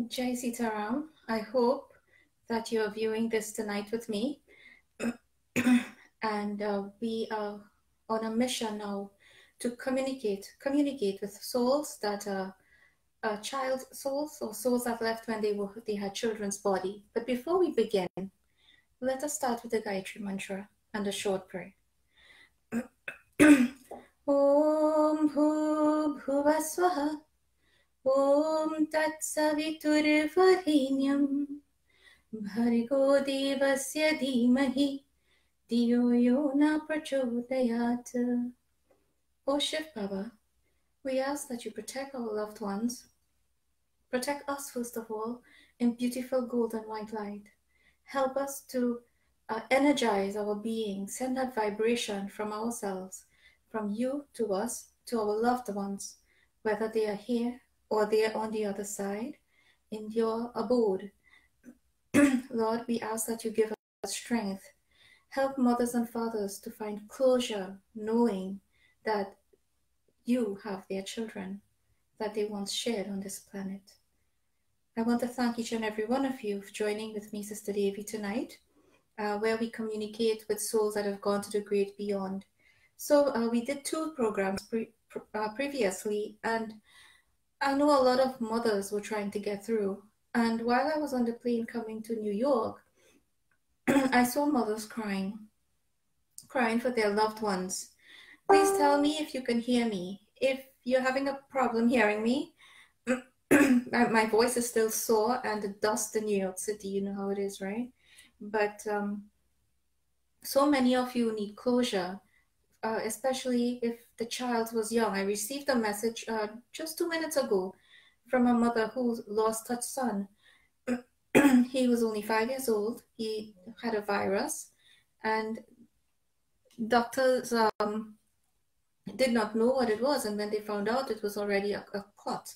Jai Sitaram, I hope that you're viewing this tonight with me. And we are on a mission now to communicate with souls that are child souls or souls that left when they had children's body. But before we begin, let us start with the Gayatri Mantra and a short prayer. Om Bhuvah Swaha Om Tat Saviturvarenyam Bhargo Devasya Dhimahi Diyo Yo Na Prachodayat. O Shiv Baba, we ask that you protect our loved ones. Protect us first of all in beautiful golden white light. Help us to energize our being, send that vibration from ourselves, from you to us, to our loved ones, whether they are here or they are on the other side, in your abode. Lord, we ask that you give us strength. Help mothers and fathers to find closure, knowing that you have their children that they once shared on this planet. I want to thank each and every one of you for joining with me, Sister Devi, tonight, where we communicate with souls that have gone to the great beyond. So we did 2 programs previously, and I know a lot of mothers were trying to get through. And while I was on the plane coming to New York, I saw mothers crying for their loved ones. Please tell me if you can hear me. If you're having a problem hearing me, my voice is still sore, and the dust in New York City, you know how it is, right? But so many of you need closure, especially if the child was young. I received a message just 2 minutes ago from a mother who lost her son. He was only 5 years old. He had a virus, and doctors did not know what it was. And when they found out, it was already a clot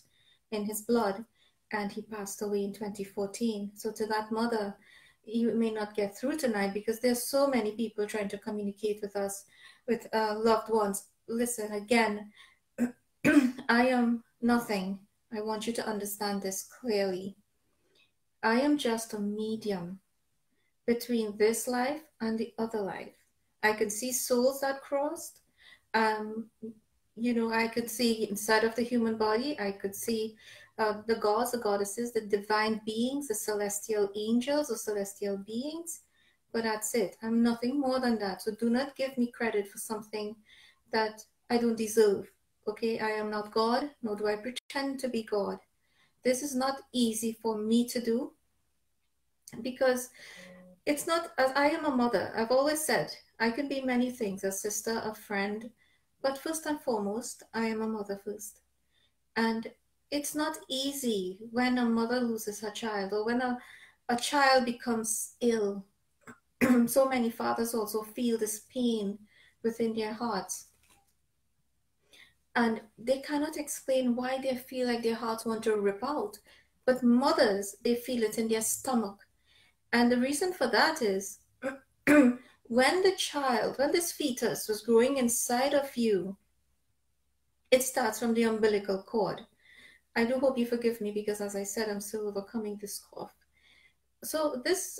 in his blood, and he passed away in 2014. So to that mother, you may not get through tonight because there's so many people trying to communicate with us, with loved ones. Listen, again, I am nothing. I want you to understand this clearly. I am just a medium between this life and the other life. I could see souls that crossed. You know, I could see inside of the human body. I could see the gods, the goddesses, the divine beings, the celestial angels or celestial beings. But that's it. I'm nothing more than that. So do not give me credit for something that I don't deserve. Okay, I am not God, nor do I pretend to be God. This is not easy for me to do because it's not, as I am a mother. I've always said I can be many things, a sister, a friend, but first and foremost, I am a mother first. And it's not easy when a mother loses her child or when a child becomes ill. So many fathers also feel this pain within their hearts. And they cannot explain why they feel like their hearts want to rip out. But mothers, they feel it in their stomach. And the reason for that is when this fetus was growing inside of you, it starts from the umbilical cord. I do hope you forgive me because, as I said, I'm still overcoming this cough. So this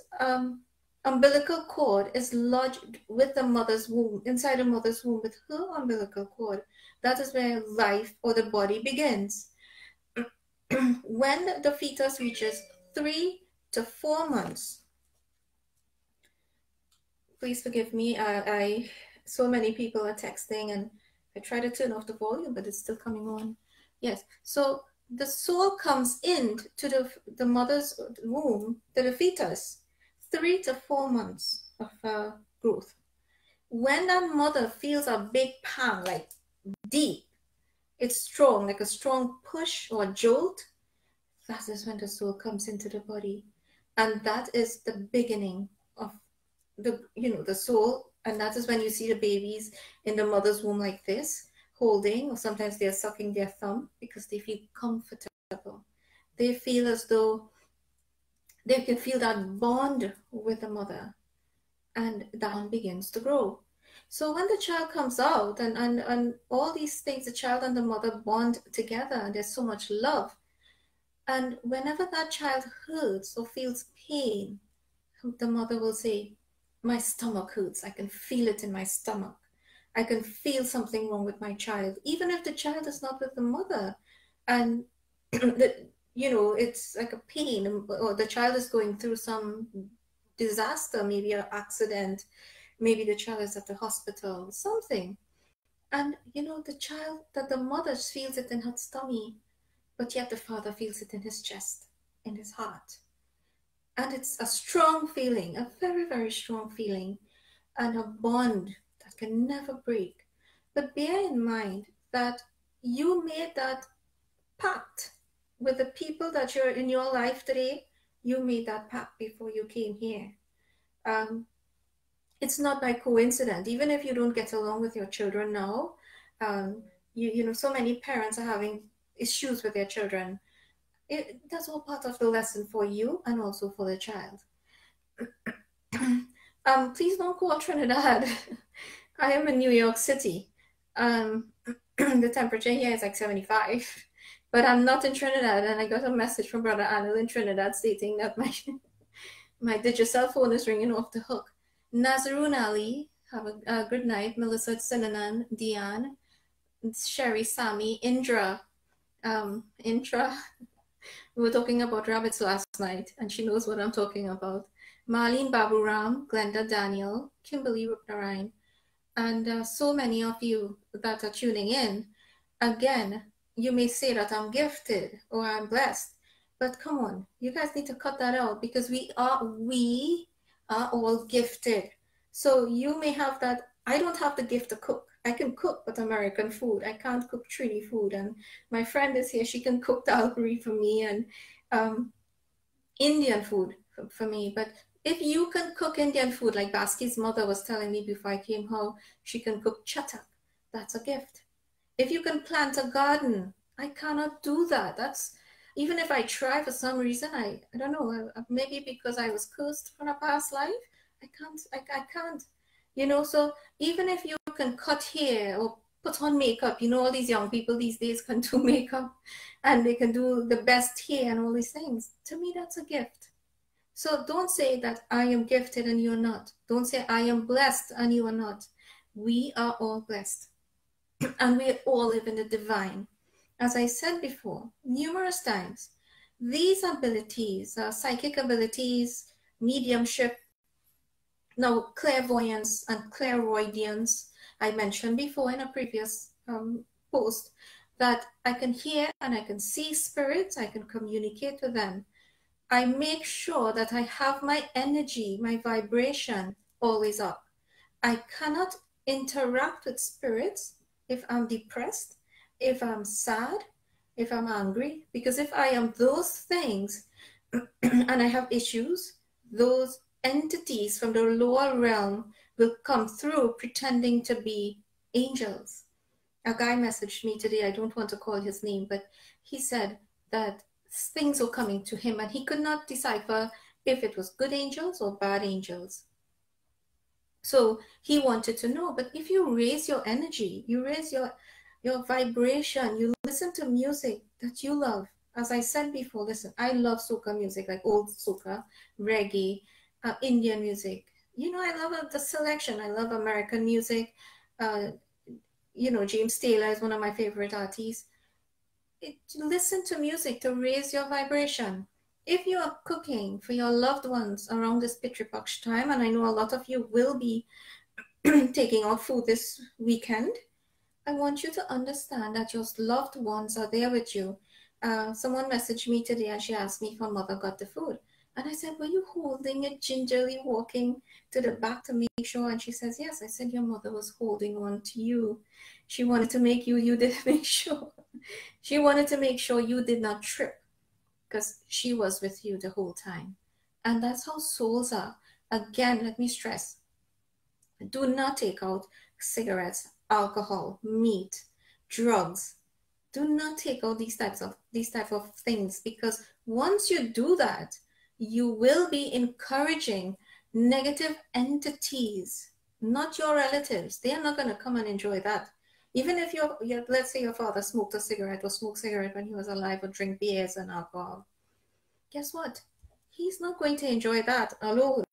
umbilical cord is lodged with the mother's womb, inside the mother's womb, with her umbilical cord. That is where life or the body begins. When the fetus reaches 3 to 4 months, please forgive me, so many people are texting and I try to turn off the volume, but it's still coming on. Yes, so the soul comes in to the mother's womb, to the fetus, 3 to 4 months of growth. When that mother feels a big pang, like deep, it's strong, like a strong push or jolt, that is when the soul comes into the body. And that is the beginning of the soul. And that is when you see the babies in the mother's womb like this, holding, or sometimes they're sucking their thumb because they feel comfortable. They feel as though they can feel that bond with the mother, and that one begins to grow. So when the child comes out and all these things, the child and the mother bond together, and there's so much love. And whenever that child hurts or feels pain, the mother will say, my stomach hurts. I can feel it in my stomach. I can feel something wrong with my child, even if the child is not with the mother. And, it's like a pain, or the child is going through some disaster, maybe an accident, maybe the child is at the hospital, something. And, the child, that the mother feels it in her tummy, but yet the father feels it in his chest, in his heart. And it's a strong feeling, a very, very strong feeling, and a bond that can never break. But bear in mind that you made that pact with the people that you're in your life today. You made that pact before you came here. It's not by coincidence. Even if you don't get along with your children now, so many parents are having issues with their children. That's all part of the lesson for you and also for the child. Please don't call Trinidad. I am in New York City. The temperature here is like 75, but I'm not in Trinidad. And I got a message from Brother Anil in Trinidad stating that my digital phone is ringing off the hook. Nazarun Ali, have a good night. Melissa Sinanan, Diane, Sherry, Sammy, Indra. Indra, we were talking about rabbits last night, and she knows what I'm talking about. Marlene Baburam, Glenda Daniel, Kimberly Rupnarayan, and so many of you that are tuning in. Again, you may say that I'm gifted or I'm blessed, but come on, you guys need to cut that out, because we are all gifted. So you may have that. I don't have the gift to cook. I can cook, but American food. I can't cook Trini food. And my friend is here. She can cook dal curry for me and Indian food for me. But if you can cook Indian food, like Baski's mother was telling me before I came home, she can cook chatak. That's a gift. If you can plant a garden, I cannot do that. That's, even if I try for some reason, I don't know, maybe because I was cursed from a past life, I can't, so even if you can cut hair or put on makeup, all these young people these days can do makeup and they can do the best hair and all these things. To me, that's a gift. So don't say that I am gifted and you're not. Don't say I am blessed and you are not. We are all blessed. And we all live in the divine. As I said before, numerous times, these abilities, psychic abilities, mediumship, now clairvoyance and clairvoyance, I mentioned before in a previous post, that I can hear and I can see spirits, I can communicate with them. I make sure that I have my energy, my vibration always up. I cannot interact with spirits if I'm depressed, if I'm sad, if I'm angry, because if I am those things and I have issues, those entities from the lower realm will come through pretending to be angels. A guy messaged me today, I don't want to call his name, but he said that things were coming to him and he could not decipher if it was good angels or bad angels. So he wanted to know, but if you raise your energy, you raise your vibration, you listen to music that you love. As I said before, listen, I love soca music, like old soca, reggae, Indian music. I love the selection. I love American music. James Taylor is one of my favorite artists. Listen to music to raise your vibration. If you are cooking for your loved ones around this Pitri Paksh time, and I know a lot of you will be taking out food this weekend, I want you to understand that your loved ones are there with you. Someone messaged me today and she asked me if her mother got the food. And I said, were you holding it, gingerly walking to the back to make sure? And she says, yes. I said, your mother was holding on to you. She wanted to make you did make sure. She wanted to make sure you did not trip, because she was with you the whole time. And that's how souls are. Again, let me stress, do not take out cigarettes, alcohol, meat, drugs. Do not take out these type of things, because once you do that, you will be encouraging negative entities, not your relatives. They are not going to come and enjoy that. Even if let's say your father smoked a cigarette or smoked cigarette when he was alive, or drink beers and alcohol, guess what? He's not going to enjoy that alone.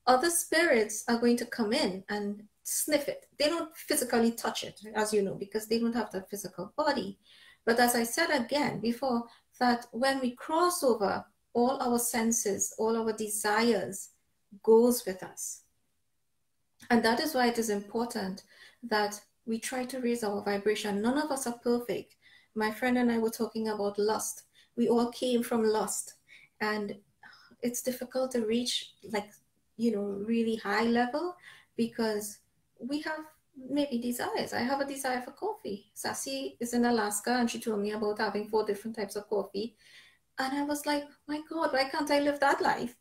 Other spirits are going to come in and sniff it. They don't physically touch it, as you know, because they don't have that physical body. But as I said again before, that when we cross over, all our senses, all our desires goes with us. And that is why it is important that we try to raise our vibration. None of us are perfect. My friend and I were talking about lust. We all came from lust, and it's difficult to reach, like, really high level, because we have maybe desires. I have a desire for coffee. Sassy is in Alaska and she told me about having 4 different types of coffee. And I was like, my God, why can't I live that life?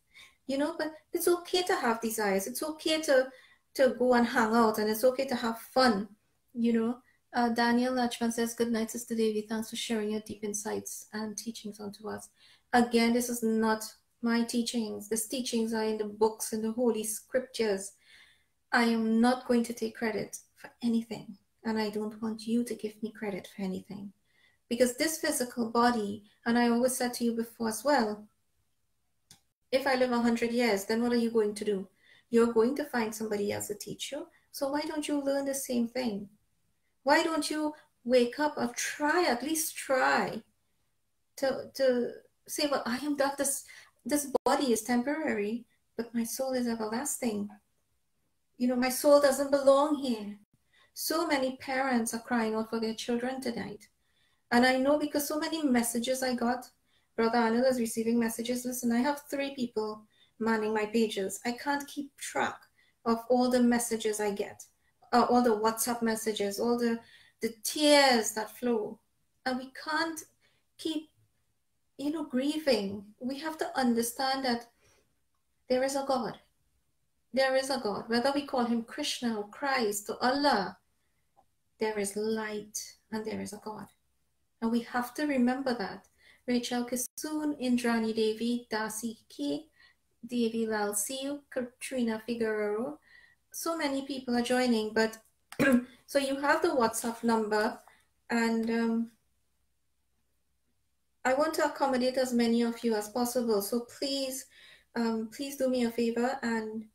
But it's okay to have desires. It's okay to go and hang out, and it's okay to have fun. Daniel Lachman says, good night, Sister Devi. Thanks for sharing your deep insights and teachings onto us. Again, this is not my teachings. These teachings are in the books, in the Holy Scriptures. I am not going to take credit for anything, and I don't want you to give me credit for anything. Because this physical body, and I always said to you before as well, if I live 100 years, then what are you going to do? You're going to find somebody else to teach you. So why don't you learn the same thing? Why don't you wake up or try, at least try to say, well, I am that this body is temporary, but my soul is everlasting. My soul doesn't belong here. So many parents are crying out for their children tonight. And I know, because so many messages I got. Brother Anil is receiving messages. Listen, I have 3 people manning my pages. I can't keep track of all the messages I get, all the WhatsApp messages, all the tears that flow. And we can't keep, grieving. We have to understand that there is a God. There is a God. Whether we call him Krishna or Christ or Allah, there is light and there is a God. And we have to remember that. Rachel Kisoon, Indrani Devi, Dasi K, Devi Lal Siu, Katrina Figueroa. So many people are joining, but so you have the WhatsApp number, and I want to accommodate as many of you as possible. So please, please do me a favor, and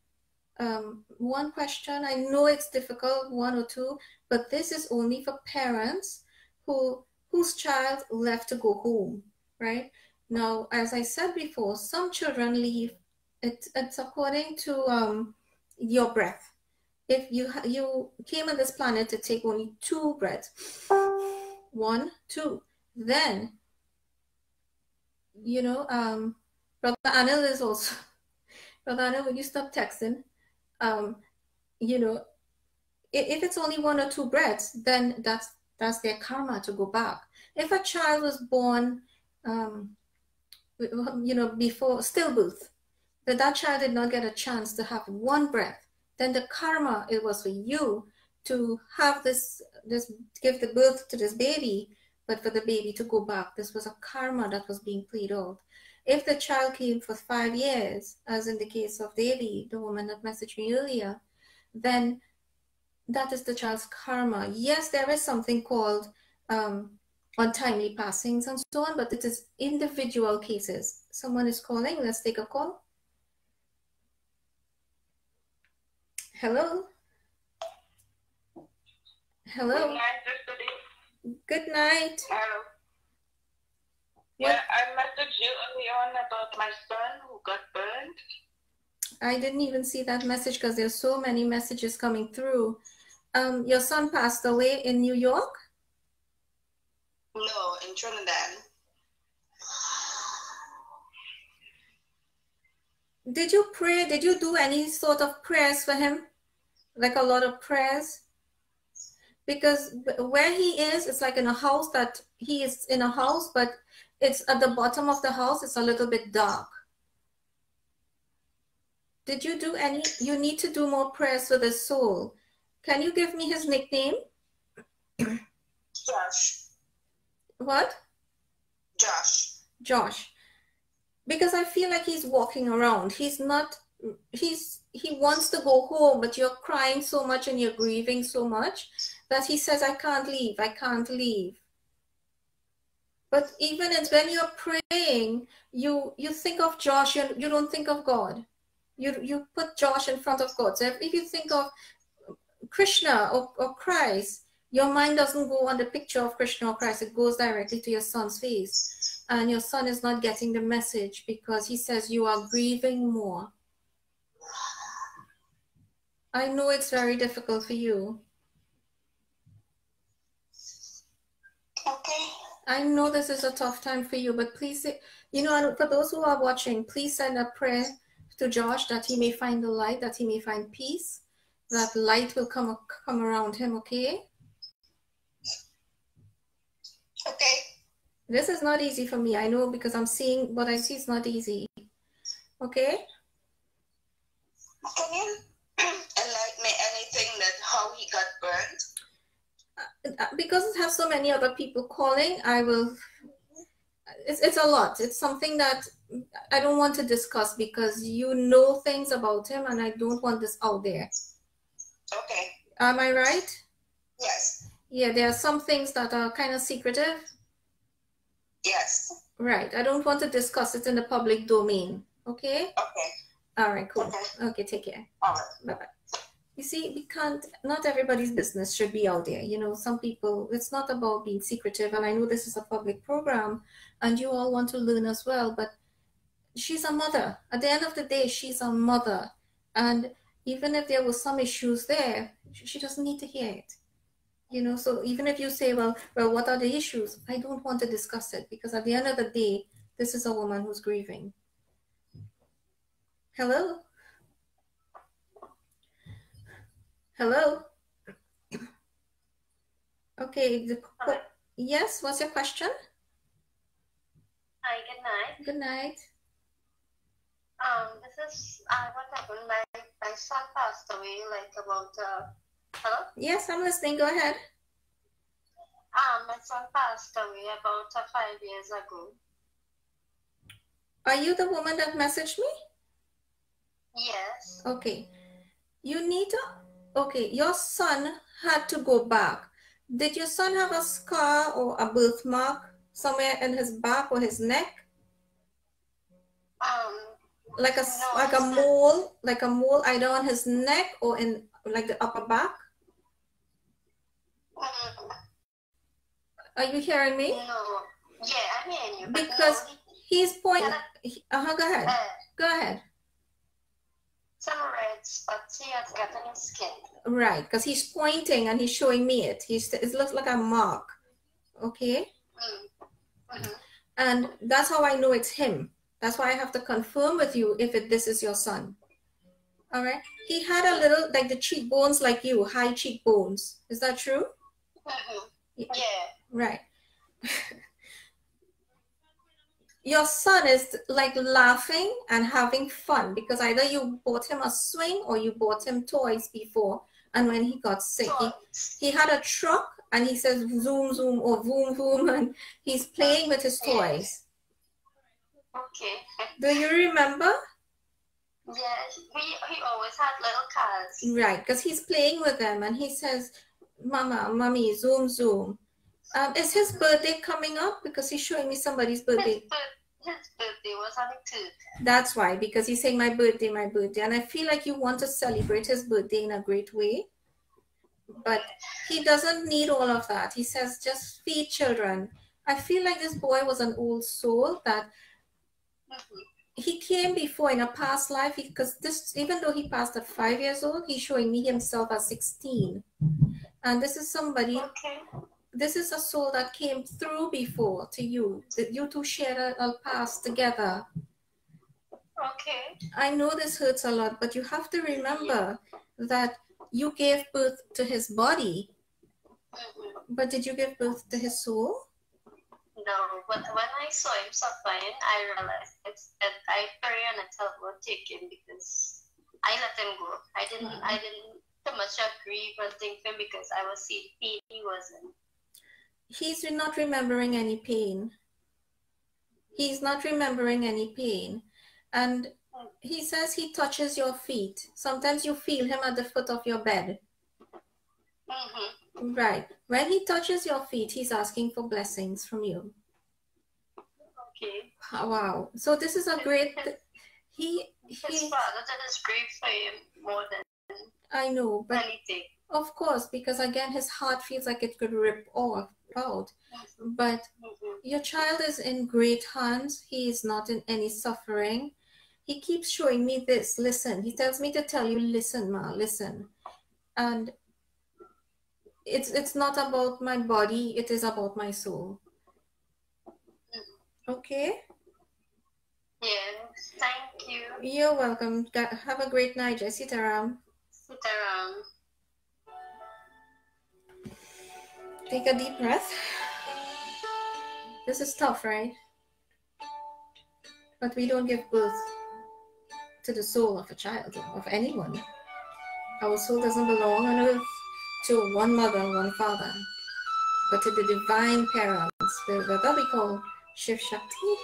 one question. I know it's difficult, 1 or 2, but this is only for parents whose child left to go home, right? Now, as I said before, some children leave. It's according to your breath. If you came on this planet to take only 2 breaths, 1, 2, then Brother Anil is also. Brother Anil, will you stop texting? If it's only 1 or 2 breaths, then that's their karma to go back. If a child was born, before stillbirth, that child did not get a chance to have 1 breath, then the karma, it was for you to have this give the birth to this baby, but for the baby to go back. This was a karma that was being played out. If the child came for 5 years, as in the case of Devi, the woman that messaged me earlier, then that is the child's karma. Yes, there is something called untimely passings and so on, but it is individual cases. Someone is calling. Let's take a call. Hello? Hello? Good night, Sister Devi. Good night. Hello. Yeah, I messaged you early on about my son who got burned. I didn't even see that message because there's so many messages coming through. Your son passed away in New York? No, in Trinidad. Did you pray? Did you do any sort of prayers for him? Like a lot of prayers? Because where he is, it's like in a house that he is in a house, but it's at the bottom of the house. It's a little bit dark. Did you do any? You need to do more prayers for the soul. Can you give me his nickname? Josh. What? Josh. Josh. Because I feel like he's walking around. He's not he wants to go home, but you're crying so much and you're grieving so much that he says, I can't leave, I can't leave. But even when you're praying, you think of Josh, you don't think of God. You put Josh in front of God. So if you think of Krishna or Christ, your mind doesn't go on the picture of Krishna or Christ. It goes directly to your son's face. And your son is not getting the message because he says you are grieving more. I know it's very difficult for you. Okay. I know this is a tough time for you, but please, you know, for those who are watching, please send a prayer to Josh that he may find the light, that he may find peace, that light will come around him, okay? Okay. This is not easy for me. I know because I'm seeing what I see is not easy. Okay? Can you enlighten me anything that how he got burned? Because it has so many other people calling, I will. It's a lot. It's something that I don't want to discuss because you know things about him, and I don't want this out there. Okay. Am I right? Yes. Yeah, there are some things that are kind of secretive. Yes. Right. I don't want to discuss it in the public domain. Okay? Okay. All right, cool. Okay. Okay, take care. All right. Bye-bye. You see, we can't, not everybody's business should be out there. You know, some people, it's not about being secretive. And I know this is a public program and you all want to learn as well, but she's a mother. At the end of the day, she's a mother. And even if there were some issues there, she doesn't need to hear it. You know, so even if you say, well, what are the issues? I don't want to discuss it because at the end of the day, this is a woman who's grieving. Hello? Hello? Okay. Yes, what's your question? Hi, good night. Good night. This is what happened. My son passed away like about hello? Yes, I'm listening. Go ahead. My son passed away about 5 years ago. Are you the woman that messaged me? Yes. Okay. You need to, okay, your son had to go back. Did your son have a scar or a birthmark somewhere in his back or his neck? Like a mole, either on his neck or in like the upper back? Are you hearing me? No. Yeah, I'm hearing you. Because no, he's pointing. Go ahead. Go ahead. Some red spots he has got on his skin. Right, because he's pointing and he's showing me it. It looks like a mark. Okay? And that's how I know it's him. That's why I have to confirm with you if this is your son. All right? He had a little, like the cheekbones like you, high cheekbones. Is that true? Yeah. Right. Your son is like laughing and having fun because either you bought him a swing or you bought him toys before. And when he got sick, he had a truck and he says zoom, zoom or voom, voom, and he's playing with his toys. Okay. Do you remember? Yes, he always had little cars. Right, because he's playing with them and he says, Mama, Mommy, zoom, zoom. Is his birthday coming up? Because he's showing me somebody's birthday. His birthday was on the 3rd. That's why, because he's saying my birthday. And I feel like you want to celebrate his birthday in a great way. But he doesn't need all of that. He says, just feed children. I feel like this boy was an old soul that he came before in a past life. Because even though he passed at 5 years old, he's showing me himself at 16. And this is somebody... Okay. This is a soul that came through before to you. That you two shared a past together. Okay. I know this hurts a lot, but you have to remember that you gave birth to his body. But did you give birth to his soul? No, but when I saw him suffering, I realized that I pray and I tell God take him because I let him go. I didn't so much agree with him because I was seeing pain he wasn't. He's not remembering any pain. He's not remembering any pain. And He says he touches your feet. Sometimes you feel him at the foot of your bed. Right. When he touches your feet, he's asking for blessings from you. Okay. Wow. So this is a great... His father did his great for him more than I know, but anything. Of course, because again, his heart feels like it could rip out. But your child is in great hands. He is not in any suffering. He keeps showing me this. Listen, he tells me to tell you, listen, Ma, listen. And it's not about my body. It is about my soul. Okay? Yes, thank you. You're welcome. Have a great night, Sitaram. Sitaram. Take a deep breath. This is tough, right? But we don't give birth to the soul of a child, of anyone. Our soul doesn't belong on earth to one mother and one father, but to the divine parents, that we call Shiv Shakti,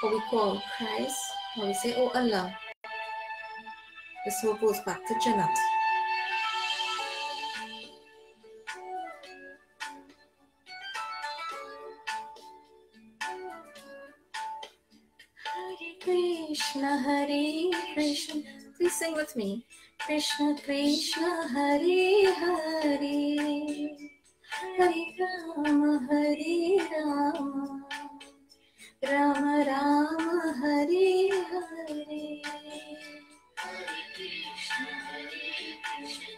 or we call Christ, or we say, oh Allah. The soul goes back to Jannat. Hare Krishna. Please sing with me. Krishna Krishna Hare Hare, Hare Rama Hare Rama, Rama Rama Hare Hare. Hare Krishna Hare Krishna,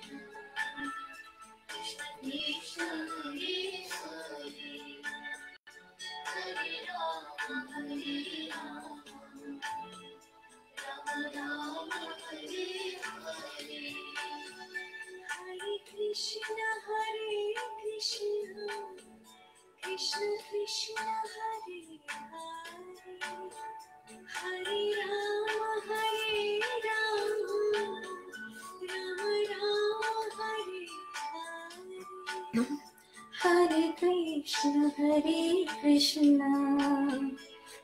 Krishna Krishna Hare Hare, Hare Rama Hare Rama, Rama Rama Hare Hare. Hare Krishna Hare Krishna, Krishna Krishna Hare Hare, Hare Rama Hare Rama, Rama Rama Hare Hare. Hare Krishna Hare Krishna,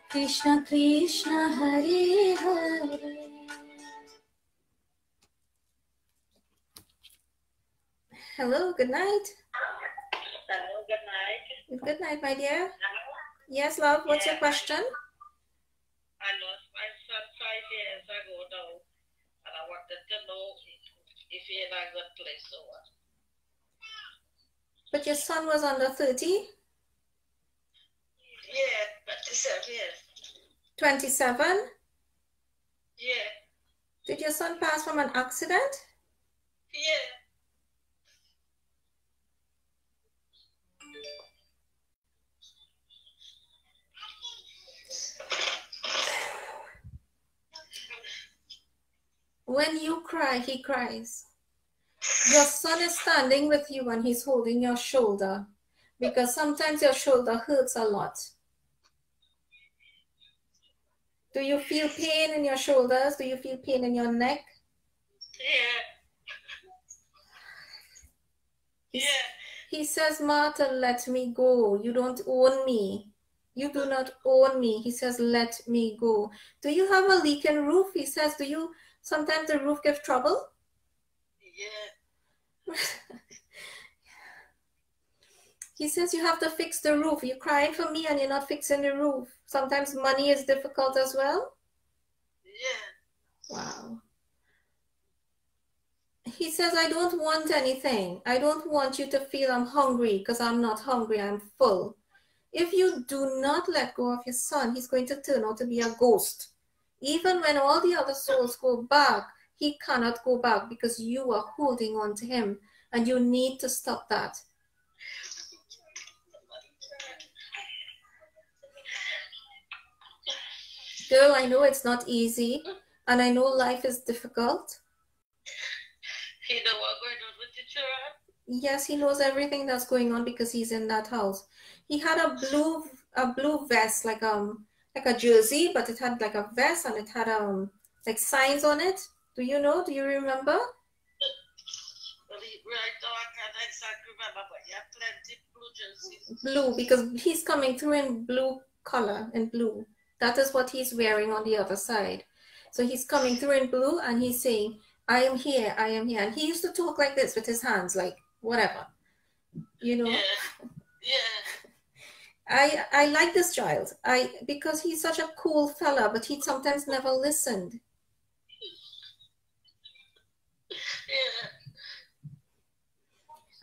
Krishna Krishna Hare Hare. Hello, good night. Hello, good night. Good night, my dear. Yes, love, what's your question? I lost my son 5 years ago now, and I wanted to know if he in a good place or what. But your son was under 30? Yeah, 27 years. 27? Yeah. Did your son pass from an accident? Yeah. When you cry, he cries. Your son is standing with you and he's holding your shoulder, because sometimes your shoulder hurts a lot. Do you feel pain in your shoulders? Do you feel pain in your neck? Yeah. He says, Martha, let me go. You don't own me. You do not own me. He says, let me go. Do you have a leaking roof? He says, do you, sometimes the roof gives trouble? Yeah. He says, you have to fix the roof. You're crying for me and you're not fixing the roof. Sometimes money is difficult as well. Yeah. Wow. He says, I don't want anything. I don't want you to feel I'm hungry, because I'm not hungry. I'm full. If you do not let go of your son, he's going to turn out to be a ghost. Even when all the other souls go back, he cannot go back because you are holding on to him, and you need to stop that. Girl, I know it's not easy, and I know life is difficult. You know what's going on with the children? Yes, he knows everything that's going on because he's in that house. He had a blue vest, like a jersey, but it had like a vest and it had like signs on it. Do you know? Do you remember? Well, right now I can't exactly remember, but you have plenty blue jerseys. Blue, because he's coming through in blue color, in blue. That is what he's wearing on the other side. So he's coming through in blue and he's saying, I am here, I am here. And he used to talk like this with his hands, like whatever, you know. I like this child. Because he's such a cool fella, but he sometimes never listened.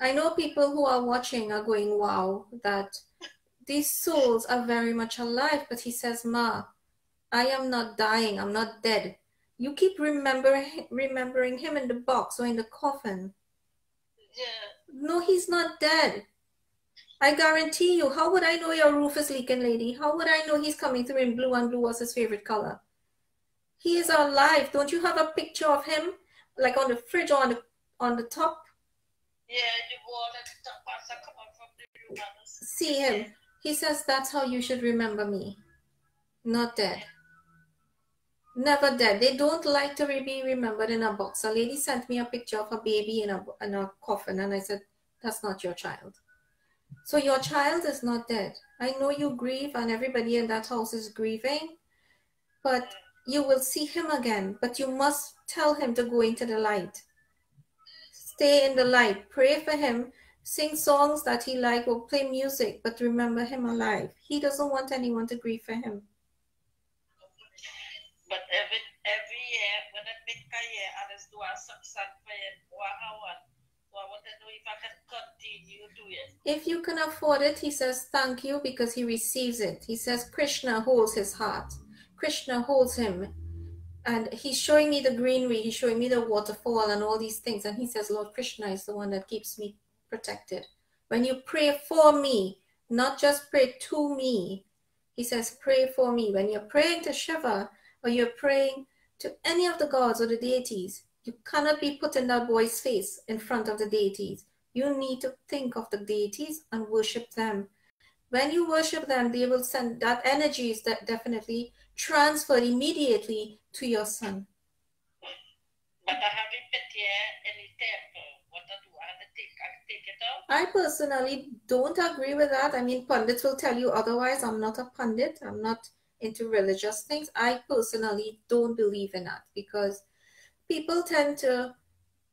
I know people who are watching are going, wow, that these souls are very much alive. But he says, Ma, I am not dying. I'm not dead. You keep remembering him in the box or in the coffin. No, he's not dead. I guarantee you. How would I know your roof is leaking, lady? How would I know he's coming through in blue and blue was his favorite color? He is alive. Don't you have a picture of him, like on the fridge or on the top? Yeah, the wall at the top as I come up from the room. See him. He says that's how you should remember me. Not dead. Never dead. They don't like to be remembered in a box. A lady sent me a picture of a baby in a coffin, and I said, that's not your child. So your child is not dead. I know you grieve, and everybody in that house is grieving, but you will see him again. But you must tell him to go into the light. Stay in the light. Pray for him. Sing songs that he likes or play music, but remember him alive. He doesn't want anyone to grieve for him. But every year, when I make a year, I just do a sunset for him. So I want to know if I can continue doing it. If you can afford it, he says thank you because he receives it. He says Krishna holds his heart. Krishna holds him. And he's showing me the greenery. He's showing me the waterfall and all these things. And he says, Lord Krishna is the one that keeps me protected. When you pray for me, not just pray to me. He says, pray for me. When you're praying to Shiva or you're praying to any of the gods or the deities, you cannot be putting that boy's face in front of the deities. You need to think of the deities and worship them. When you worship them, they will send that energy is that definitely transferred immediately to your son. But I haven't been here any temple. What I do, I have to take it out. I personally don't agree with that. I mean, pundits will tell you otherwise. I'm not a pundit. I'm not into religious things. I personally don't believe in that because people tend to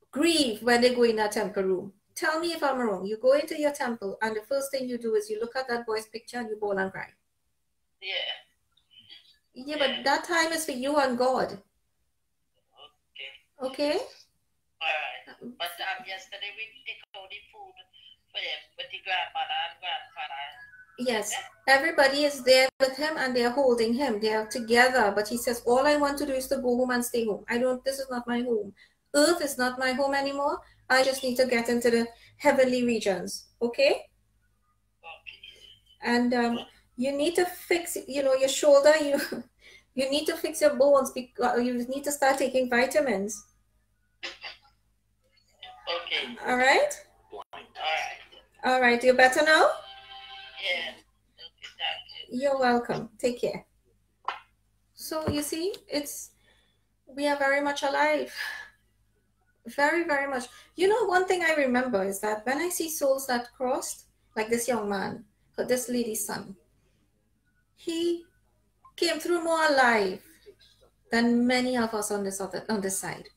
grieve when they go in a temple room. Tell me if I'm wrong. You go into your temple and the first thing you do is you look at that boy's picture and you bawl and cry. Yeah, but that time is for you and God. Okay? Alright. But yesterday we take out the food for him with the grandmother and grandfather. Yes, everybody is there with him and they're holding him. They are together. But he says, all I want to do is to go home and stay home. This is not my home. Earth is not my home anymore. I just need to get into the heavenly regions. Okay? And you need to fix, your shoulder. You need to fix your bones because you need to start taking vitamins. Okay. All right? All right. You better now? Yeah. You're welcome. Take care. So you see, we are very much alive. Very, very much. One thing I remember is that when I see souls that crossed, like this young man, this lady's son, he came through more alive than many of us on this side.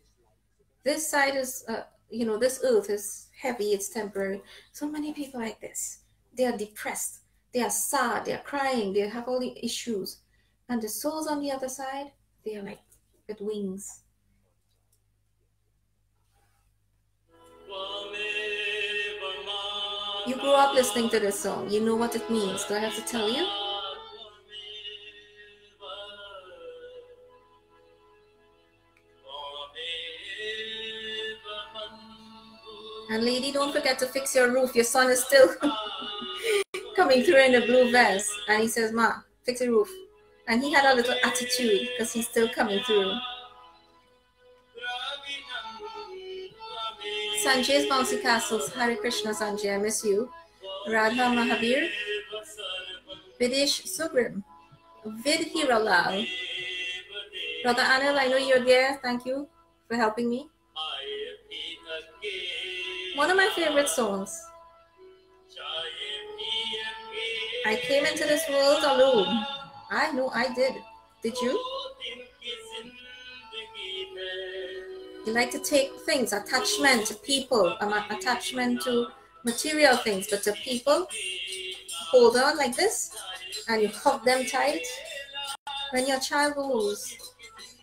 This side is, this earth is heavy, it's temporary. So many people like this, they are depressed, they are sad, they are crying, they have all the issues. And the souls on the other side, they are like with wings. You grew up listening to this song. You know what it means. Do I have to tell you? And lady, don't forget to fix your roof. Your son is still coming through in a blue vest. And he says, Ma, fix the roof. And he had a little attitude because he's still coming through. Sanjay's Bouncy Castles. Hare Krishna Sanjay, I miss you. Radha Mahavir. Vidish Sugrim. Vidhiralal. Brother Anil, I know you're there. Thank you for helping me. One of my favorite songs. I came into this world alone. I know I did. Did you? You like to take things, attachment to people, attachment to material things, but to people, hold on like this, and you hug them tight. When your child goes,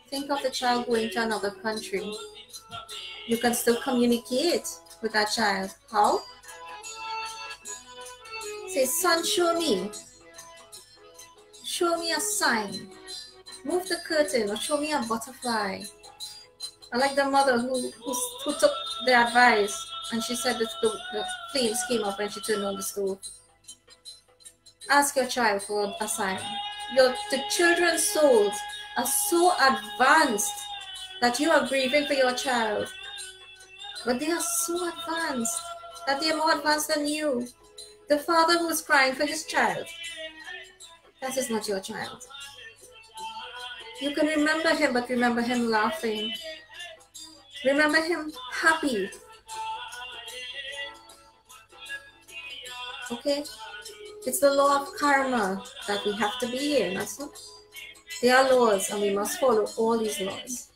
think of the child going to another country. You can still communicate with that child. How? Say, son, show me. Show me a sign. Move the curtain or show me a butterfly. I like the mother who took the advice and she said that the flames came up when she turned on the stove. Ask your child for a sign. The children's souls are so advanced that you are grieving for your child. But they are so advanced that they are more advanced than you. The father who is crying for his child, that is not your child. You can remember him, but remember him laughing. Remember him happy. Okay? It's the law of karma that we have to be in. That's not, there are laws and we must follow all these laws.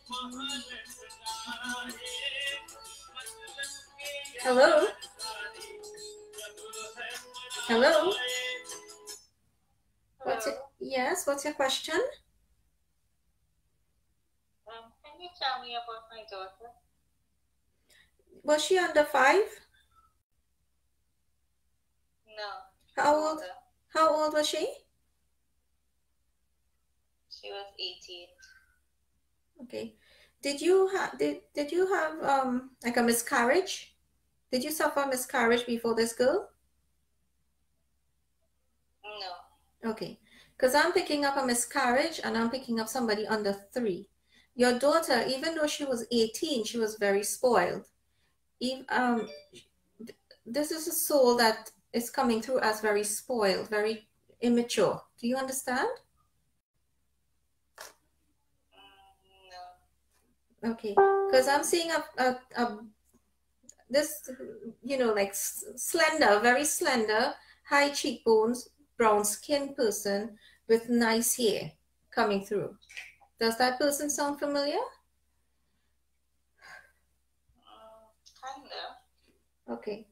Hello? Hello? Yes, what's your question? Can you tell me about my daughter? Was she under 5? No. How old was she? She was 18. Okay. Did you have like a miscarriage? Did you suffer miscarriage before this girl? No. Okay. Because I'm picking up a miscarriage and I'm picking up somebody under 3. Your daughter, even though she was 18, she was very spoiled. This is a soul that is coming through as very spoiled, very immature. Do you understand? No. Okay. Because I'm seeing this, like slender, very slender, high cheekbones, brown skin person with nice hair coming through. Does that person sound familiar? Kinda. Okay.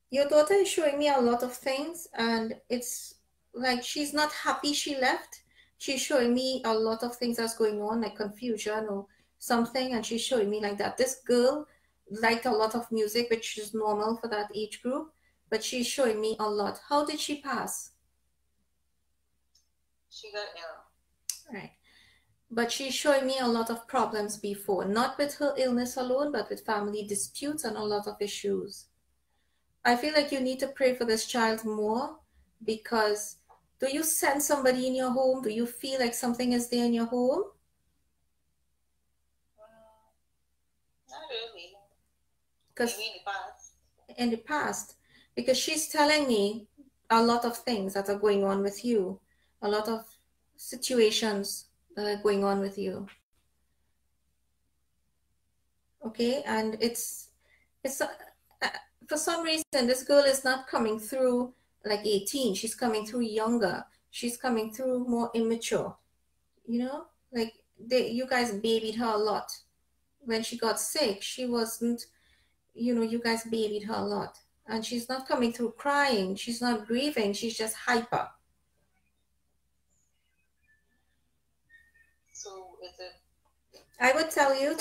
Your daughter is showing me a lot of things and it's like she's not happy she left. She's showing me a lot of things that's going on, like confusion or something, and she's showing me like that. This girl liked a lot of music, which is normal for that age group, but she's showing me a lot. How did she pass? She got ill. Right. But she's showing me a lot of problems before, not with her illness alone, but with family disputes and a lot of issues. I feel like you need to pray for this child more, because do you sense somebody in your home? Do you feel like something is there in your home? Not really. Because in the past, because she's telling me a lot of things that are going on with you, a lot of situations that are going on with you. Okay, and it's for some reason this girl is not coming through like 18. She's coming through younger. She's coming through more immature. Like you guys babied her a lot. When she got sick, she wasn't, you guys babied her a lot. And she's not coming through crying. She's not grieving. She's just hyper. So is it? I would tell you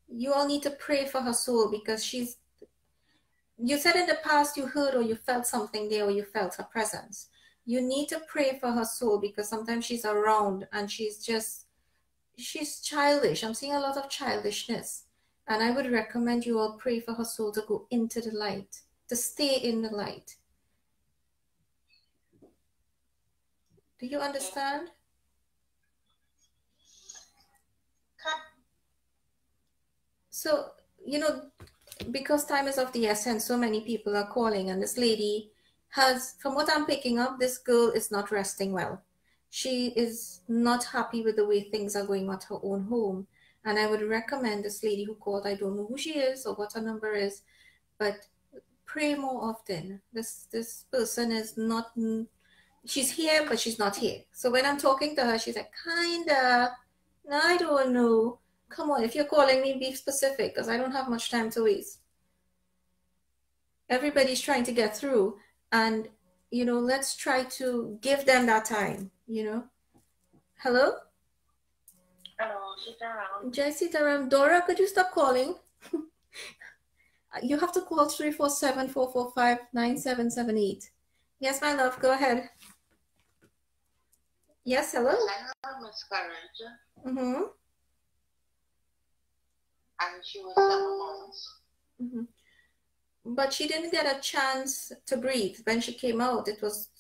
you all need to pray for her soul, because you said in the past you heard or you felt something there, or you felt her presence. You need to pray for her soul, because sometimes she's around and she's childish. I'm seeing a lot of childishness. And I would recommend you all pray for her soul to go into the light, to stay in the light. Do you understand? So, because time is of the essence, so many people are calling, and this lady has, from what I'm picking up, this girl is not resting well. She is not happy with the way things are going at her own home. And I would recommend this lady who called, I don't know who she is or what her number is, but pray more often. This person is not She's here, but she's not here. So when I'm talking to her, she's like, kinda. No, I don't know. Come on, if you're calling me, be specific, because I don't have much time to waste. Everybody's trying to get through, and let's try to give them that time. Hello? Hello, Sitaram. Jai Sitaram. Dora, could you stop calling? You have to call 347-445-9778. Yes, my love, go ahead. Yes, hello? I have miscarriage, Mm-hmm. and she was 7 months. Mm-hmm. But she didn't get a chance to breathe when she came out. It was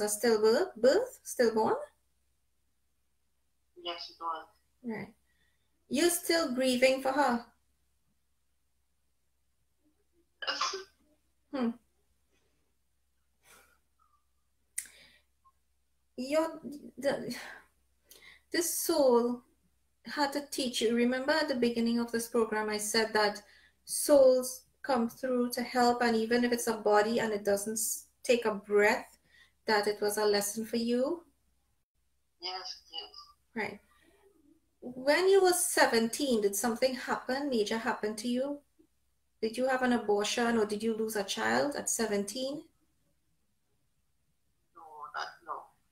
a stillborn? Yes, it was. Right. You're still grieving for her? This soul had to teach you. Remember at the beginning of this program, I said that souls come through to help, and even if it's a body and it doesn't take a breath, that it was a lesson for you. Yes. Right. When you were 17, did something major happen to you? Did you have an abortion, or did you lose a child at 17? No.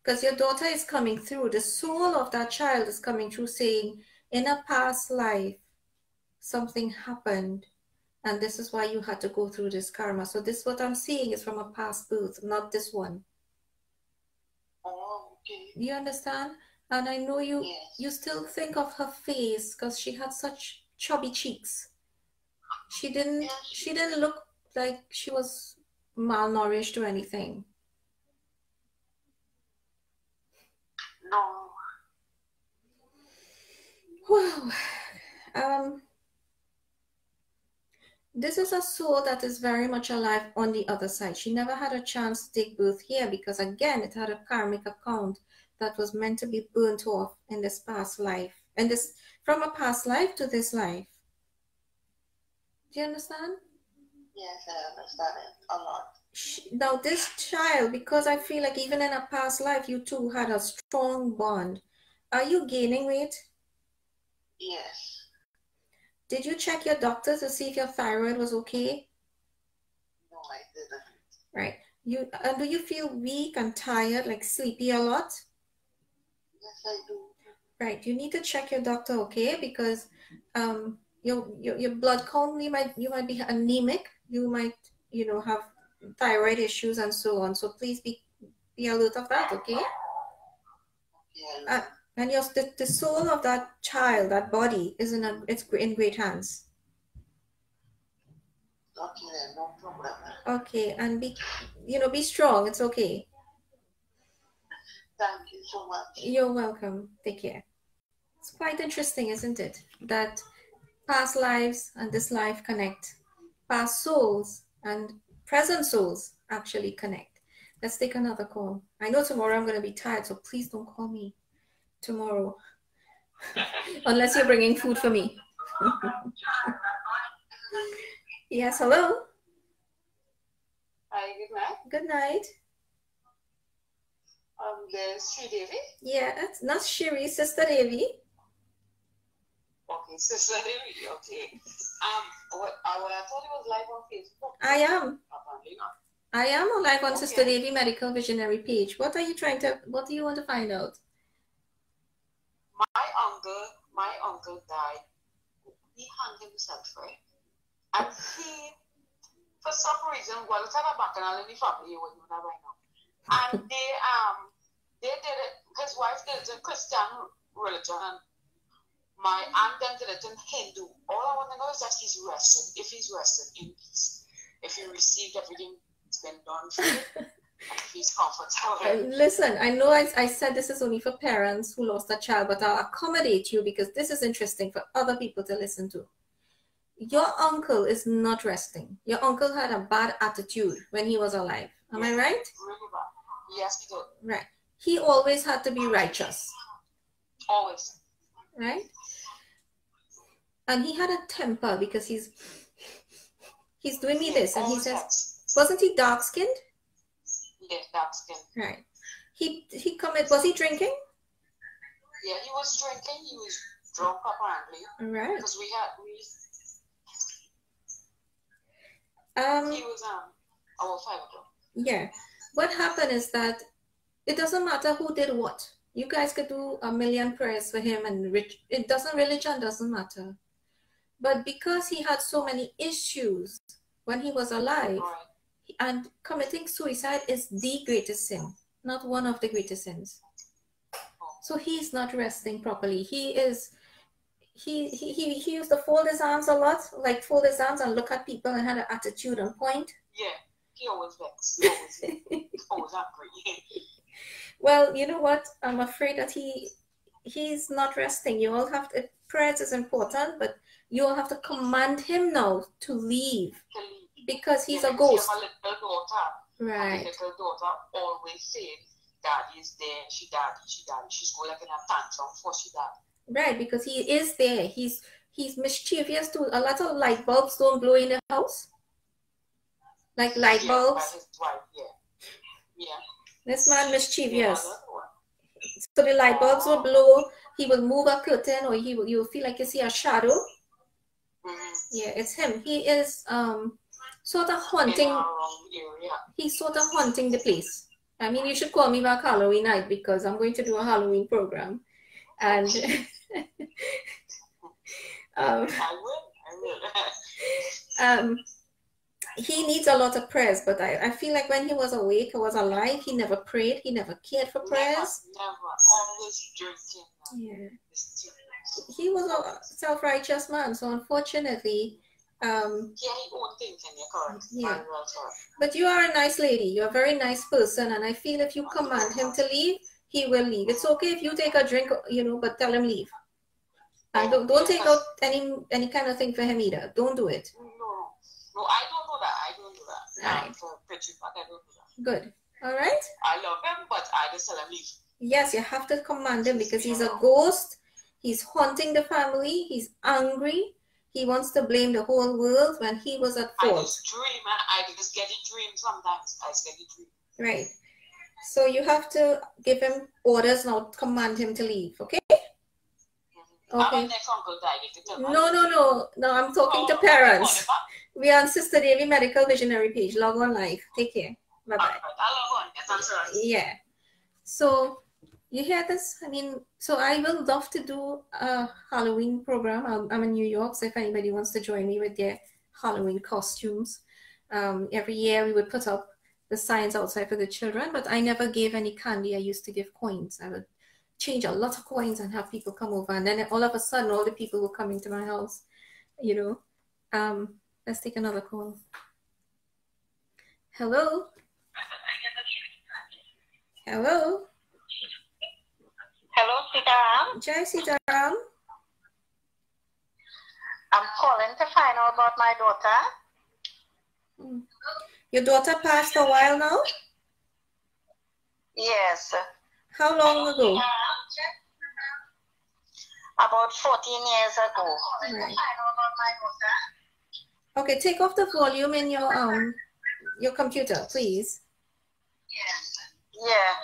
Because your daughter is coming through. The soul of that child is coming through saying, in a past life, something happened, and this is why you had to go through this karma. So this, what I'm seeing, is from a past birth, not this one. Oh, okay. You understand? And I know you, yes. You still think of her face, because she had such chubby cheeks. She didn't look like she was malnourished or anything. No. Wow. This is a soul that is very much alive on the other side. She never had a chance to take birth here because, again, it had a karmic account that was meant to be burnt off in this past life. And this, from a past life to this life. Do you understand? Yes, I understand it a lot. Now, this child, because I feel like even in a past life, you two had a strong bond. Are you gaining weight? Yes. Did you check your doctor to see if your thyroid was okay? No, I didn't. Right. Do you feel weak and tired, like sleepy a lot? Yes, I do. Right. You need to check your doctor, okay? Because your blood count, you might be anemic. You might have thyroid issues and so on. So please be alert of that, okay? Yeah. And the soul of that child, that body, is in great hands. Okay, no problem. Okay, and be strong. It's okay. Thank you so much. You're welcome. Take care. It's quite interesting, isn't it? That past lives and this life connect. Past souls and present souls actually connect. Let's take another call. I know tomorrow I'm going to be tired, so please don't call me tomorrow. Unless you're bringing food for me. Yes, hello? Hi, good night. Good night. There's Devi? Yeah, it's not Shiri, Sister Devi. Okay, Sister Devi, okay. What I thought it was live on Facebook. I am. Apparently not. I am live on Sister Devi Medical Visionary page. What do you want to find out? My uncle died. He hung himself, right? And he, for some reason, well, it's not a bacchanal in the family, what you know right now. And they did it, his wife did it in Christian religion, and my aunt then did it in Hindu. All I want to know is that he's rested, if he's rested in peace, if he received everything that's been done for him, and if he's comfortable. Listen, I know I said this is only for parents who lost a child, but I'll accommodate you because this is interesting for other people to listen to. Your uncle is not resting. Your uncle had a bad attitude when he was alive. Am I right? Really bad. Yes, he did. Right. He always had to be righteous. Always. Right? And he had a temper because he's doing me this, and he says, wasn't he dark-skinned? Yes, dark-skinned. Right. Was he drinking? Yeah, he was drinking. He was drunk apparently. Right. Because he was our 5 o'clock. Yeah. What happened is that it doesn't matter who did what. You guys could do a million prayers for him, and religion doesn't matter. But because he had so many issues when he was alive, and committing suicide is the greatest sin, not one of the greatest sins. So he's not resting properly. He used to fold his arms a lot, like fold his arms and look at people and had an attitude on point. Yeah, he always vexed. He always angry. Well, you know what? I'm afraid that he's not resting. You all have to, prayers is important, but you all have to command him now to leave. Because he's a ghost. My little daughter. Right. My little daughter always saying, Daddy's there, she daddy. She's going like in a tantrum for she daddy. Right, because he is there. He's mischievous too. A lot of light bulbs don't blow in the house. Like light bulbs. His wife, yeah. This man mischievous. So the light bulbs will blow. He will move a curtain, or you'll feel like you see a shadow. Yeah, it's him. He is sort of haunting. He's sort of haunting the place. I mean, you should call me back Halloween night because I'm going to do a Halloween program, and I will. He needs a lot of prayers, but I feel like when he was awake, he was alive, he never prayed, he never cared for prayers. Never. Always drinking. Yeah. He was a self-righteous man, so unfortunately, he owned things in your car. Yeah. But you are a nice lady. You're a very nice person, and I feel if you command him to leave, he will leave. It's okay if you take a drink, but tell him leave. And don't take out any kind of thing for him either. Don't do it. No, I don't do that. Right. For preaching, but I don't do that. Good. All right. I love him, but I just tell him leave. Yes, you have to command him because he's a ghost. He's haunting the family. He's angry. He wants to blame the whole world when he was at fault. I just get a dream sometimes. I just get a dream. Right. So you have to give him orders now, command him to leave, okay? Okay. No, I'm talking to parents. We are on Sister Devi Medical Visionary page. Log on live. Take care. Bye-bye. I'll log on. Yes, I'm sorry. Yeah. So you hear this? I mean, so I will love to do a Halloween program. I'm in New York, so if anybody wants to join me with their Halloween costumes, every year we would put up the signs outside for the children, but I never gave any candy. I used to give coins. I would change a lot of coins and have people come over, and then all of a sudden all the people were coming to my house. Let's take another call. Hello. Hello, Sitaram. Jai Sitaram. I'm calling to find out about my daughter. Your daughter passed for a while now? Yes. How long ago? About 14 years ago. Right. Okay, take off the volume in your computer, please. Yeah.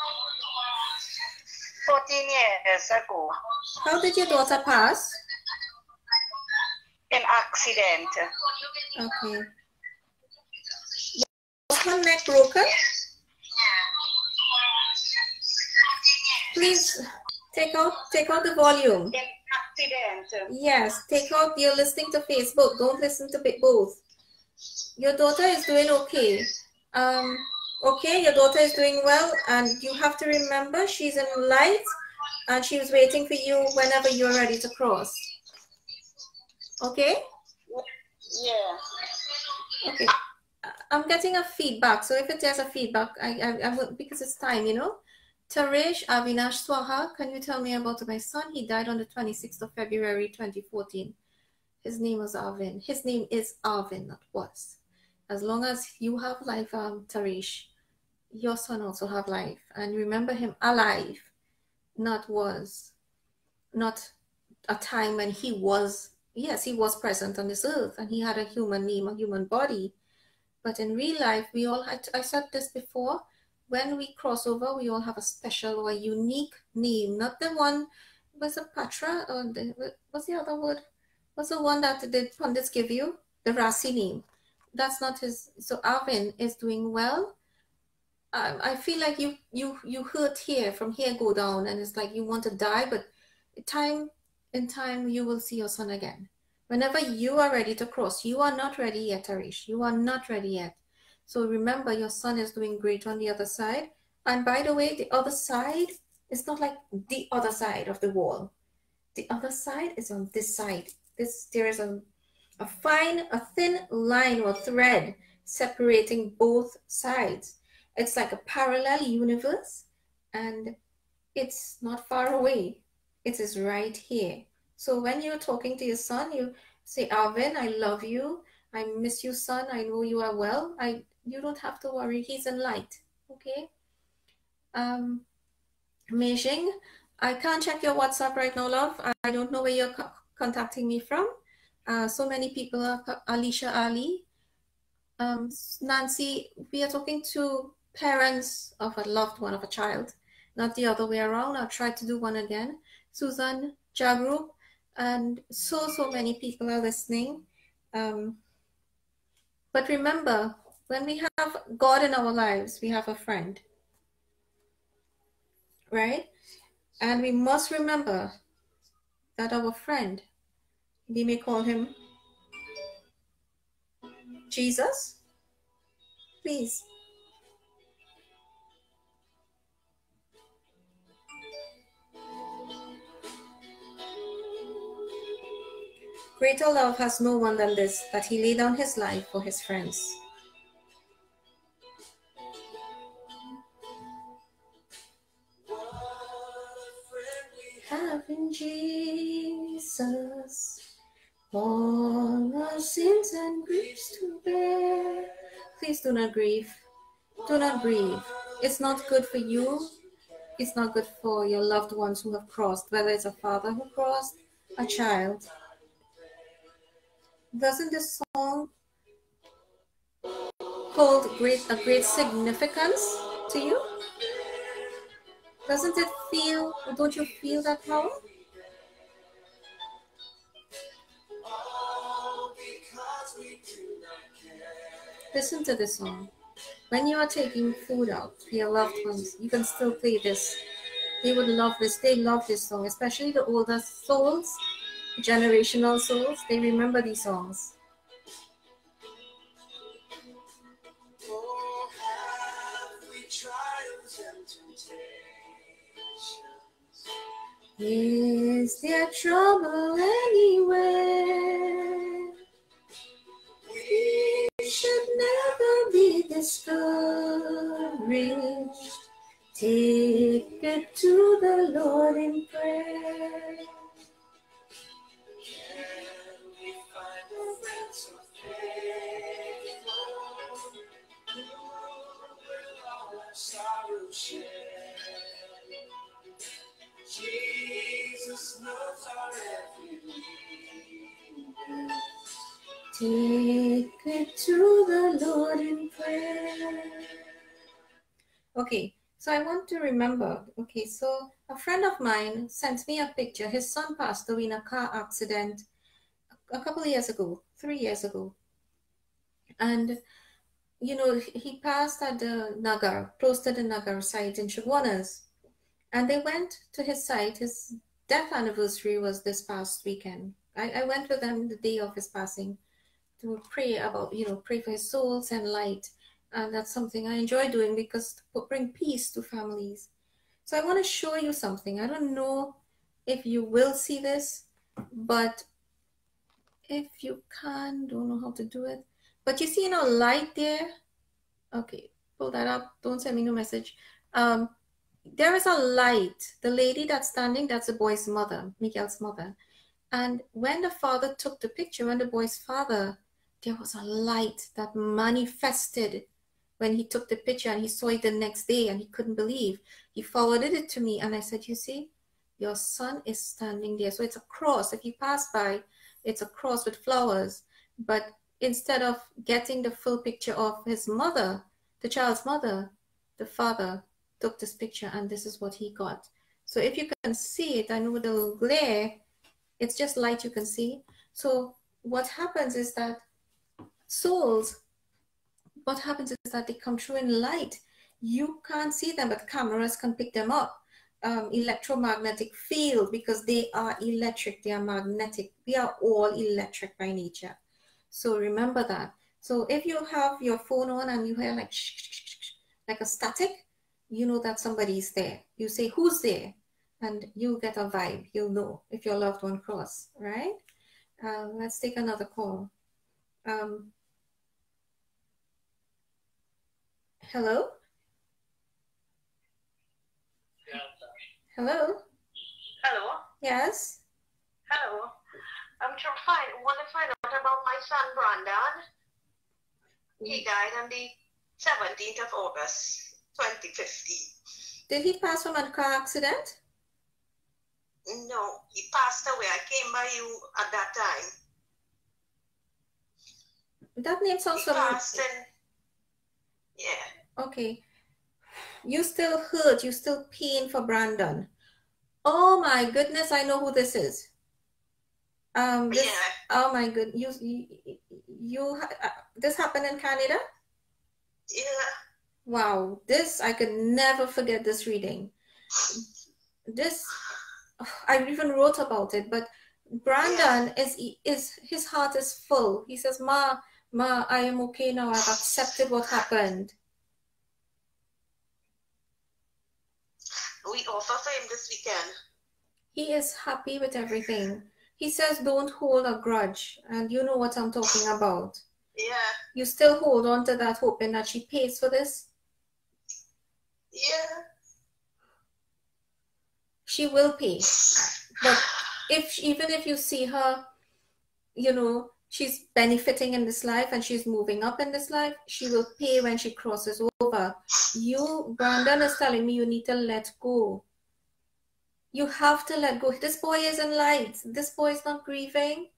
14 years ago. How did your daughter pass? In accident. Okay. Was her neck broken? Please take out the volume. In accident. Yes, take out. You're listening to Facebook. Don't listen to both. Your daughter is doing okay. Okay, your daughter is doing well, and you have to remember she's in light, and she was waiting for you whenever you're ready to cross. Okay? Yeah. Okay. I'm getting a feedback, so if there's a feedback, I will, because it's time, Taresh Avinash Swaha, can you tell me about my son? He died on the 26th of February, 2014. His name was Arvin. His name is Arvin, not was. As long as you have life, Taresh, your son also have life. And remember him alive, not was. Not a time when he was, yes, he was present on this earth and he had a human name, a human body. But in real life, we all had, I said this before, when we cross over, we all have a special or a unique name, not the one, was it Patra, or what's the other word? What's the one that the pundits give you? The Rasi name. That's not his. So Arvin is doing well. I feel like you hurt here, from here go down, and it's like you want to die, but in time you will see your son again. Whenever you are ready to cross, you are not ready yet, Arish. You are not ready yet. So remember, your son is doing great on the other side. And by the way, the other side is not like the other side of the wall. The other side is on this side. There is a thin line or thread separating both sides. It's like a parallel universe, and it's not far away. It is right here. So when you're talking to your son, you say, Arvin, I love you. I miss you, son. I know you are well. You don't have to worry. He's in light. Okay? Meijing, I can't check your WhatsApp right now, love. I don't know where you're contacting me from. So many people are Alicia Ali. Nancy, we are talking to parents of a loved one, of a child, not the other way around. I'll try to do one again. Susan, Jagru, and so many people are listening. But remember, when we have God in our lives, we have a friend, right? And we must remember that our friend, we may call him Jesus, please. Greater love has no one than this, that he laid down his life for his friends. Having Jesus, all our sins and griefs to bear. Please do not grieve. Do not grieve. It's not good for you. It's not good for your loved ones who have crossed, whether it's a father who crossed, a child. Doesn't this song hold a great significance to you? Doesn't it feel, don't you feel that power? Listen to this song. When you are taking food out for your loved ones, you can still play this. They would love this. They love this song, especially the older souls, generational souls. They remember these songs. Oh, have we trials and temptations? Is there trouble anywhere? We should never be discouraged. Take it to the Lord in prayer. Can we find the friends of faith, who will all our sorrow share? Jesus knows our every need. Take it to the Lord in prayer. Okay, so I want to remember. Okay, so a friend of mine sent me a picture. His son passed away in a car accident a couple of years ago, 3 years ago. And, you know, he passed at the Nagar, close to the Nagar site in Shagwanas. And they went to his site. His death anniversary was this past weekend. I went with them the day of his passing to pray about, pray for his souls and light. And that's something I enjoy doing because to bring peace to families. So I want to show you something. I don't know if you will see this, but if you can, don't know how to do it. But you see, light there. Okay, pull that up. Don't send me no message. There is a light. The lady that's standing, that's the boy's mother, Miguel's mother. And when the father took the picture, when the boy's father, there was a light that manifested when he took the picture, and he saw it the next day and he couldn't believe. He forwarded it to me and I said, you see, your son is standing there. So it's a cross. If you pass by, it's a cross with flowers. But instead of getting the full picture of his mother, the child's mother, the father took this picture and this is what he got. So if you can see it, I know with a little glare, it's just light you can see. So what happens is that souls, what happens is that they come through in light. You can't see them, but cameras can pick them up. Electromagnetic field, because they are electric, they are magnetic. We are all electric by nature. So remember that. So if you have your phone on and you hear like shh, shh, shh, shh, like a static, you know that somebody's there. You say, who's there? And you get a vibe. You'll know if your loved one cross, right? Let's take another call. Hello? Hello? Hello? Yes? Hello? I'm want to find out about my son Brandon. He died on the 17th of August, 2015. Did he pass from a car accident? No, he passed away. I came by you at that time. That name sounds He familiar. passed in, yeah. Okay. You still hurt, you still pain for Brandon. Oh my goodness, I know who this is. Yeah. Oh my good, this happened in Canada? Yeah. Wow, this, I could never forget this reading. This, I even wrote about it, but Brandon is his heart is full. He says, Ma, I am okay now. I've accepted what happened. We offer for him this weekend. He is happy with everything. He says, don't hold a grudge. And you know what I'm talking about. Yeah. You still hold on to that, hoping that she pays for this? Yeah. She will pay. But even if you see her, you know, she's benefiting in this life and she's moving up in this life, she will pay when she crosses over. You, Brandon is telling me you need to let go. You have to let go. This boy is in light. This boy is not grieving.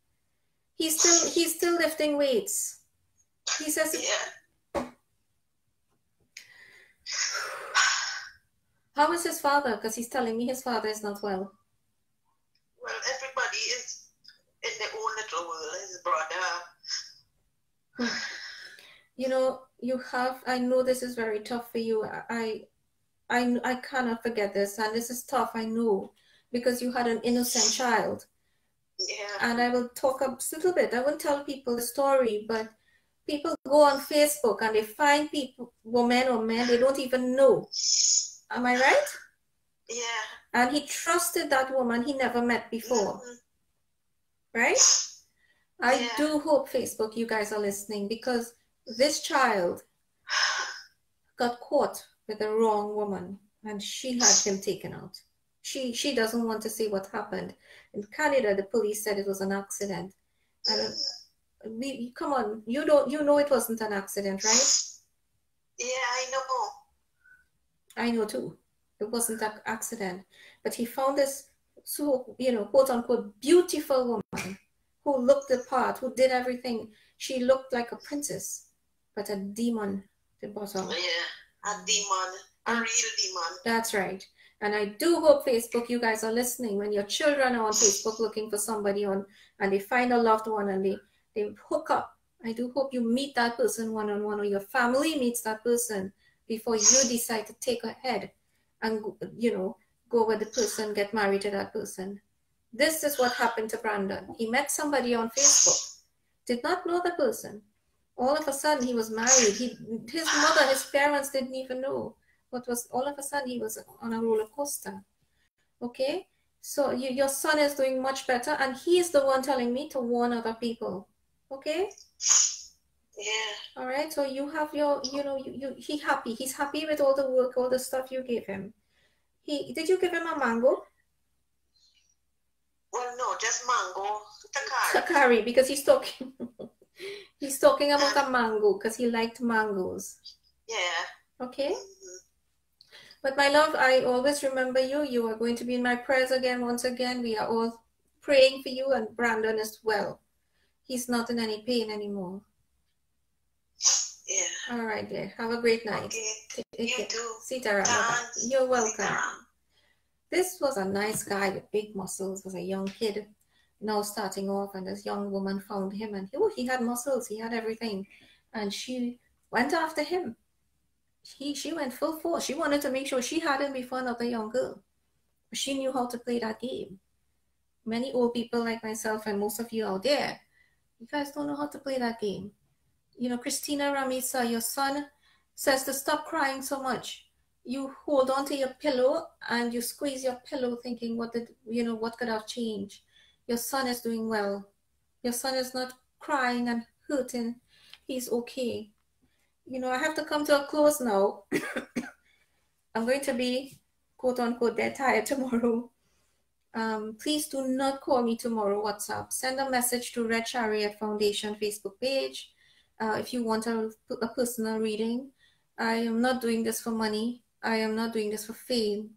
He's still lifting weights. He says, yeah. How is his father? Because he's telling me his father is not well. Well, everybody is in their own little world. His brother. You know, I know this is very tough for you. I cannot forget this, and this is tough, I know, because you had an innocent child. Yeah. And I will talk a little bit. I won't tell people the story, but people go on Facebook and they find people, women or men, they don't even know. Am I right? Yeah. And he trusted that woman he never met before. Right? I do hope, Facebook, you guys are listening, because this child got caught with the wrong woman and she had him taken out. She doesn't want to see what happened. In Canada, the police said it was an accident. And come on, you know it wasn't an accident, right? Yeah, I know. I know too. It wasn't an accident. But he found this, so, you know, quote unquote, beautiful woman who looked the part, who did everything. She looked like a princess, but a demon at the bottom. Yeah, a demon, a real demon. That's right. And I do hope, Facebook, you guys are listening. When your children are on Facebook looking for somebody and they find a loved one and they hook up, I do hope you meet that person one-on-one, or your family meets that person before you decide to take ahead and, you know, go with the person, get married to that person. This is what happened to Brandon. He met somebody on Facebook, did not know the person. All of a sudden, he was married. His mother, his parents didn't even know. All of a sudden, he was on a roller coaster. Okay? So your son is doing much better, and he's the one telling me to warn other people. Okay? Yeah. All right. So you have your, you know, he's happy with all the work, all the stuff you gave him. Did you give him a mango? Well, no, just mango. Takari, because he's talking. He's talking about a mango because he liked mangoes. Yeah. Okay. But my love, I always remember you. You are going to be in my prayers again. Once again, we are all praying for you, and Brandon as well. He's not in any pain anymore. Yeah. All right, dear. Have a great night. Okay. You too. Sitaram. Thanks. You're welcome. Sitaram. This was a nice guy with big muscles, was a young kid, now starting off, and this young woman found him, and he had muscles, he had everything, and she went after him. She went full force. She wanted to make sure she had him before another young girl. She knew how to play that game. Many old people like myself and most of you out there, you guys don't know how to play that game. You know, Christina Ramisa, your son says to stop crying so much. You hold on to your pillow and you squeeze your pillow thinking what could have changed. Your son is doing well. Your son is not crying and hurting. He's okay. You know, I have to come to a close now. I'm going to be, quote unquote, dead tired tomorrow. Please do not call me tomorrow, WhatsApp. Send a message to Red Chariot Foundation Facebook page. If you want a personal reading. I am not doing this for money. I am not doing this for fame.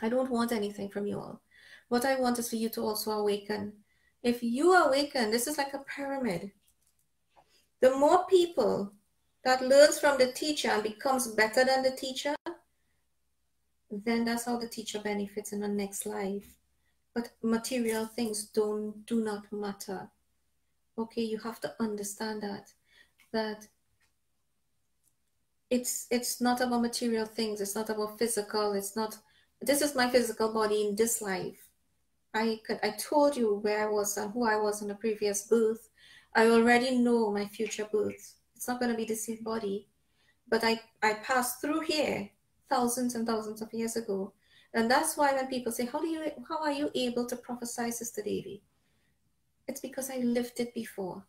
I don't want anything from you all. What I want is for you to also awaken. If you awaken, this is like a pyramid. The more people that learns from the teacher and becomes better than the teacher, then that's how the teacher benefits in the next life. But material things do not matter. Okay, you have to understand that it's not about material things. It's not about physical. It's not, this is my physical body in this life. I told you where I was and who I was in the previous birth. I already know my future birth. It's not going to be the same body. But I passed through here thousands and thousands of years ago. And that's why when people say, how are you able to prophesy, Sister Devi? It's because I lived it before.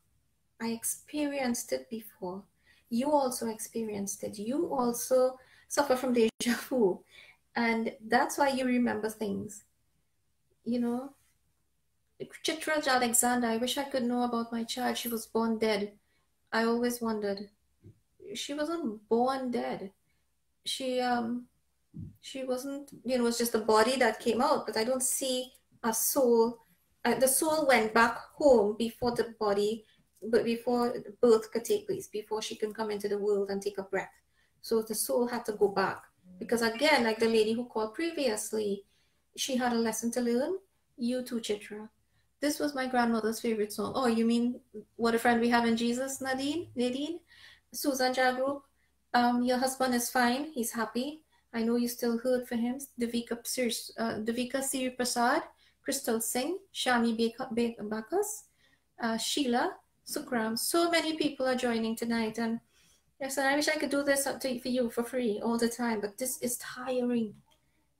I experienced it before. You also experienced it. You also suffer from deja vu. And that's why you remember things. You know, Chitra Alexander, I wish I could know about my child. She was born dead. I always wondered. She wasn't born dead. She wasn't, you know, it was just a body that came out, but I don't see a soul. The soul went back home before the body, but before birth could take place, before she can come into the world and take a breath. So the soul had to go back. Because again, like the lady who called previously, she had a lesson to learn. You too, Chitra. This was my grandmother's favorite song. Oh, you mean What a Friend We Have in Jesus, Nadine? Susan Jagrup, your husband is fine. He's happy. I know you still heard for him. Devika Siri Prasad, Crystal Singh, Shami Bakas, Sheila, Sukram. So many people are joining tonight. And yes, and I wish I could do this for you for free all the time, but this is tiring.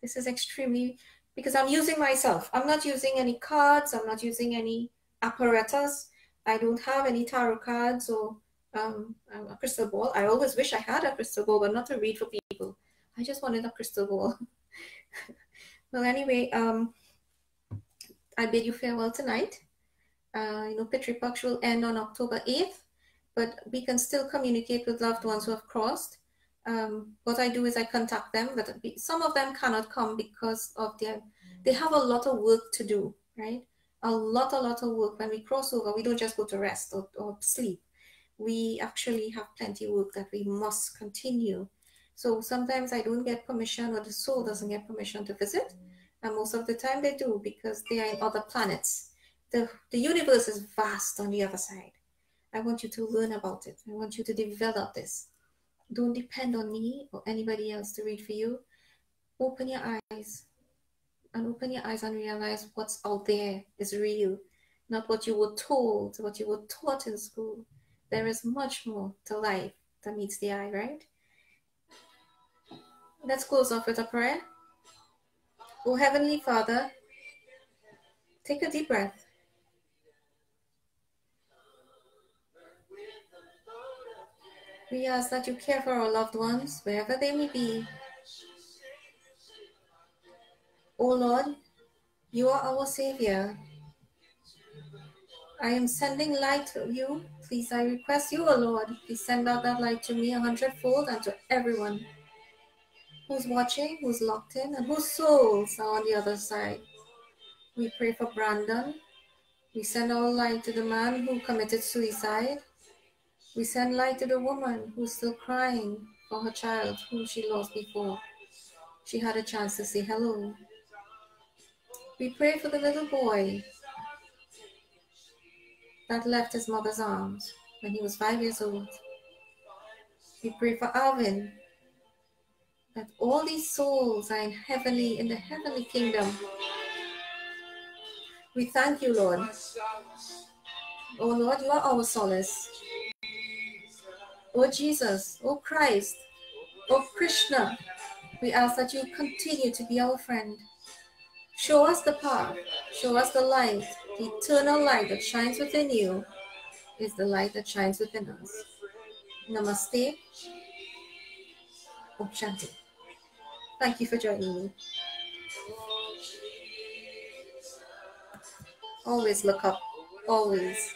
This is extremely, because I'm using myself. I'm not using any cards. I'm not using any apparatus. I don't have any tarot cards or a crystal ball. I always wish I had a crystal ball, but not to read for people. I just wanted a crystal ball. Well, anyway, I bid you farewell tonight. You know, Pitri Paksh will end on October 8th, but we can still communicate with loved ones who have crossed. What I do is I contact them, but some of them cannot come because of they have a lot of work to do, right? A lot of work. When we cross over, we don't just go to rest or sleep. We actually have plenty of work that we must continue. So sometimes I don't get permission, or the soul doesn't get permission to visit. And most of the time they do, because they are in other planets. The universe is vast on the other side. I want you to learn about it. I want you to develop this. Don't depend on me or anybody else to read for you. Open your eyes and realize what's out there is real, not what you were told, what you were taught in school. There is much more to life than meets the eye, right? Let's close off with a prayer. Oh, Heavenly Father, take a deep breath. We ask that you care for our loved ones, wherever they may be. Oh Lord, you are our Savior. I am sending light to you. Please, I request you, O Lord, please send out that light to me 100-fold and to everyone who's watching, who's locked in, and whose souls are on the other side. We pray for Brandon. We send our light to the man who committed suicide. We send light to the woman who's still crying for her child whom she lost before she had a chance to say hello. We pray for the little boy that left his mother's arms when he was 5 years old. We pray for Alvin, that all these souls are in the heavenly kingdom. We thank you, Lord. Oh Lord, you are our solace. Oh Jesus, oh Christ, oh Krishna, we ask that you continue to be our friend. Show us the path, show us the light, the eternal light that shines within you is the light that shines within us. Namaste. Om Shanti. Thank you for joining me. Always look up. Always.